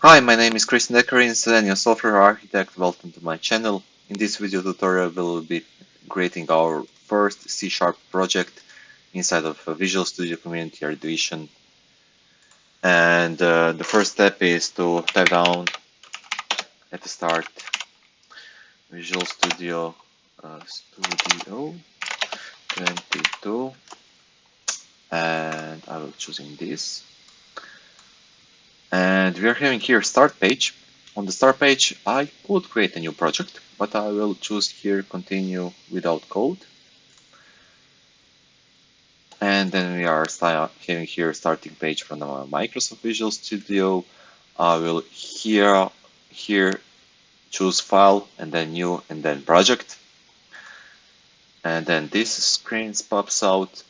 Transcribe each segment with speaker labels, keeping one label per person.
Speaker 1: Hi, my name is Christian Decker, senior software architect. Welcome to my channel. In this video tutorial, we'll be creating our first C# project inside of Visual Studio Community Art Division. And the first step is to type down at the start Visual Studio Studio 22, and I will choosing this. And we are having here start page. On the start page, I could create a new project, but I will choose here continue without code. And then we are having here starting page from our Microsoft Visual Studio. I will here choose file and then new and then project. And then this screen pops out,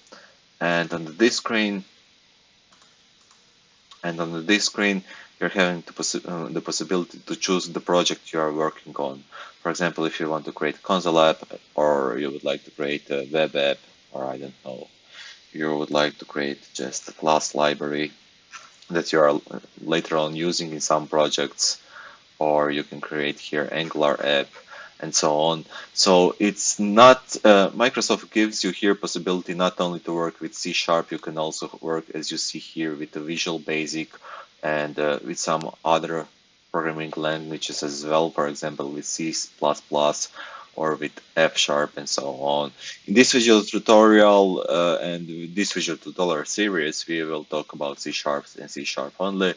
Speaker 1: and on this screen you're having the possibility to choose the project you are working on. For example, if you want to create a console app, or you would like to create a web app, or I don't know, you would like to create just a class library that you are later on using in some projects, or you can create here Angular app and so on. So it's not, Microsoft gives you here possibility not only to work with C#, you can also work, as you see here, with the Visual Basic and with some other programming languages as well, for example with C++ or with F# and so on. In this visual tutorial and this visual tutorial series, we will talk about C# and C# only.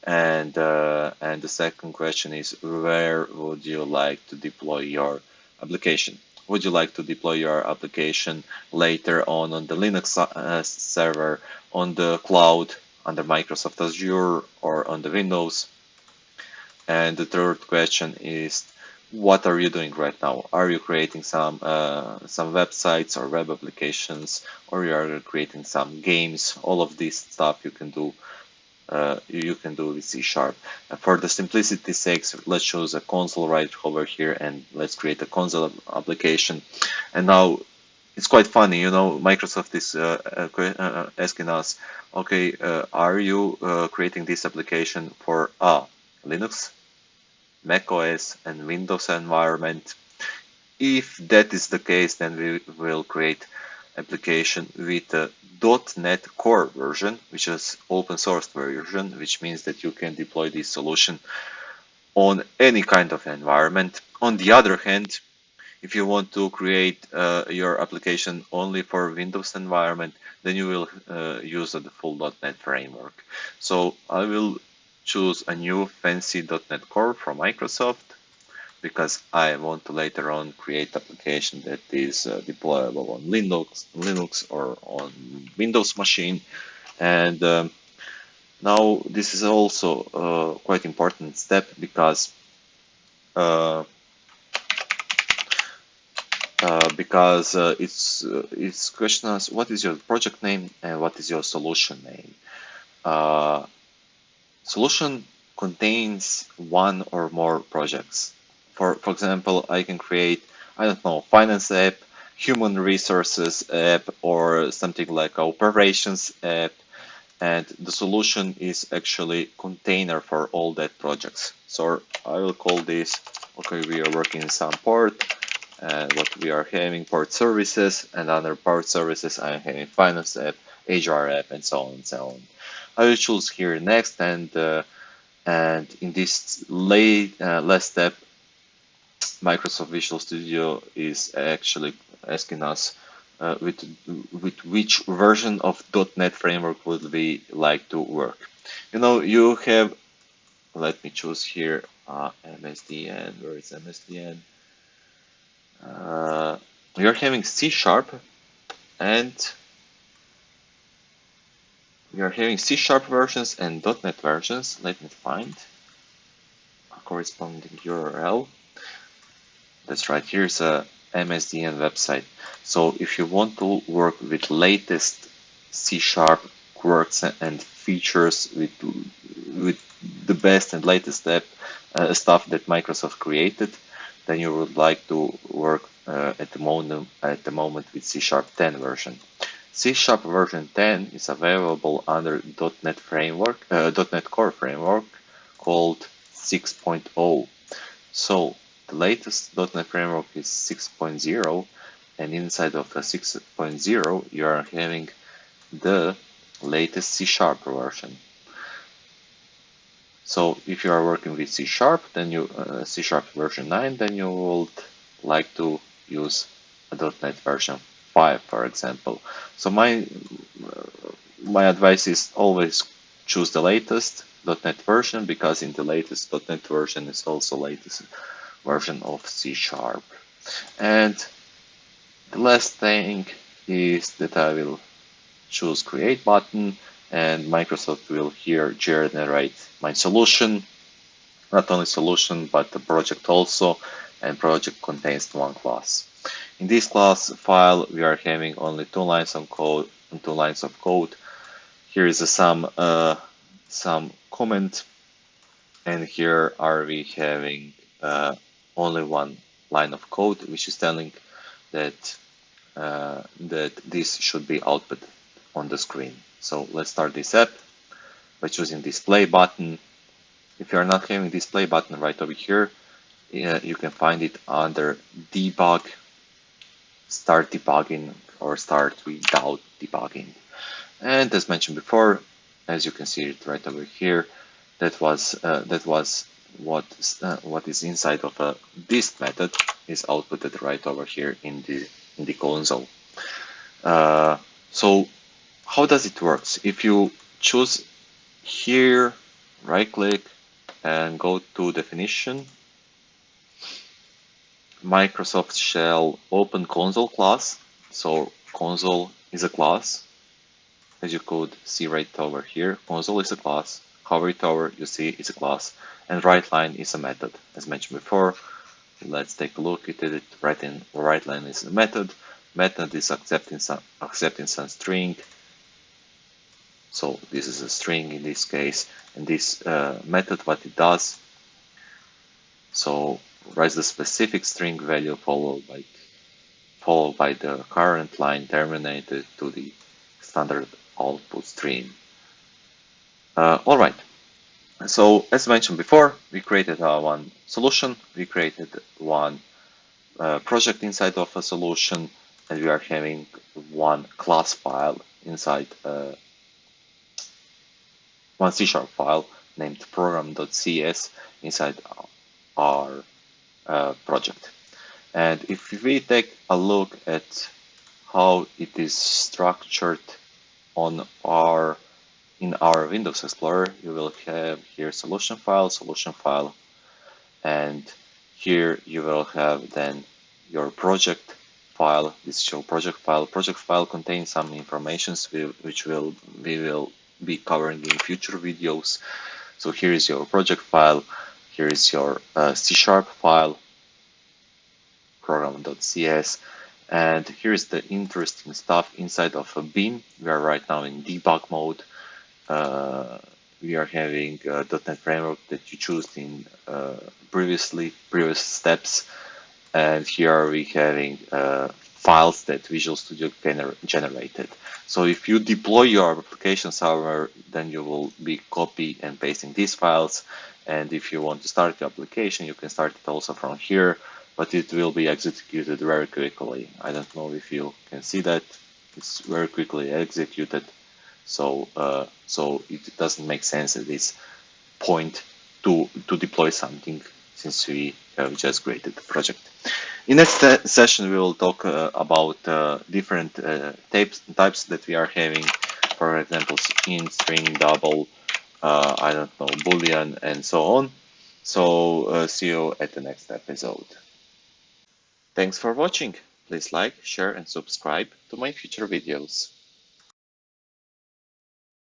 Speaker 1: And the second question is, where would you like to deploy your application? Would you like to deploy your application later on the Linux server, on the cloud, under Microsoft Azure, or on the Windows? And the third question is, what are you doing right now? Are you creating some websites or web applications, or you are creating some games? All of this stuff you can do with C#. For the simplicity's sake, let's choose a console right over here and let's create a console application. And now it's quite funny, you know, Microsoft is asking us, okay, are you creating this application for Linux, Mac OS, and Windows environment? If that is the case, then we will create application with a .NET Core version, which is open source version, which means that you can deploy this solution on any kind of environment. On the other hand, if you want to create your application only for Windows environment, then you will use the full .NET framework. So I will choose a new fancy .NET Core from Microsoft, because I want to later on create application that is deployable on Linux or on Windows machine. And now this is also a quite important step, because it's question us what is your project name and what is your solution name. Solution contains one or more projects. For example, I can create, I don't know, finance app, human resources app, or something like operations app, and the solution is actually container for all that projects. So I will call this, okay, we are working in some port, and what we are having port services, and under port services I'm having finance app, HR app, and so on and so on. I will choose here next, and in this last step, Microsoft Visual Studio is actually asking us with which version of .NET framework would we like to work. You know, you have, let me choose here MSDN. Where is MSDN? We are having C#, and we are having C# versions and .NET versions. Let me find a corresponding URL. That's right, here's a MSDN website. So if you want to work with latest C# quirks and features, with the best and latest stuff that Microsoft created, then you would like to work at the moment with C# 10 version. C# version 10 is available under .NET framework, .NET Core framework, called 6.0. So the latest .NET Framework is 6.0, and inside of the 6.0 you are having the latest C# version. So if you are working with C#, then you C# version 9, then you would like to use a .NET version 5, for example. So my advice is always choose the latest .NET version, because in the latest .NET version is also latest version of C#. And the last thing is that I will choose create button, and Microsoft will here generate my solution, not only solution but the project also, and project contains one class. In this class file we are having only 2 lines of code and 2 lines of code. Here is some comment, and here are we having only 1 line of code, which is telling that that this should be output on the screen. So let's start this app by choosing display button. If you are not having display button right over here, you can find it under debug, start debugging, or start without debugging. And as mentioned before, as you can see it right over here, that was what is inside of this method is outputted right over here in the console. So how does it work? If you choose here, right click and go to definition, Microsoft shall open console class. So console is a class, as you could see right over here. Console is a class, hover it over, you see it's a class, and right line is a method. As mentioned before, let's take a look at it. Right line is a method. Method is accepting some string. So this is a string in this case, and this method, what it does, so writes the specific string value followed by the current line terminated to the standard output stream. All right. So as mentioned before, we created one solution, we created one project inside of a solution, and we are having one class file inside one C# file named program.cs inside our project. And if we take a look at how it is structured in our Windows Explorer, you will have here solution file, and here you will have then your project file. This is your project file. Project file contains some information which we will be covering in future videos. So here is your project file. Here is your C# file, program.cs, and here is the interesting stuff inside of a Beam. We are right now in debug mode. We are having .NET Framework that you choose in previous steps, and here are we having files that Visual Studio generated. So if you deploy your application somewhere, then you will be copy and pasting these files, and if you want to start your application, you can start it also from here, but it will be executed very quickly. I don't know if you can see that. It's very quickly executed. So it doesn't make sense at this point to deploy something, since we have just created the project. In next session, we will talk about different types that we are having. For example, int, string, double, I don't know, boolean, and so on. So see you at the next episode. Thanks for watching. Please like, share, and subscribe to my future videos.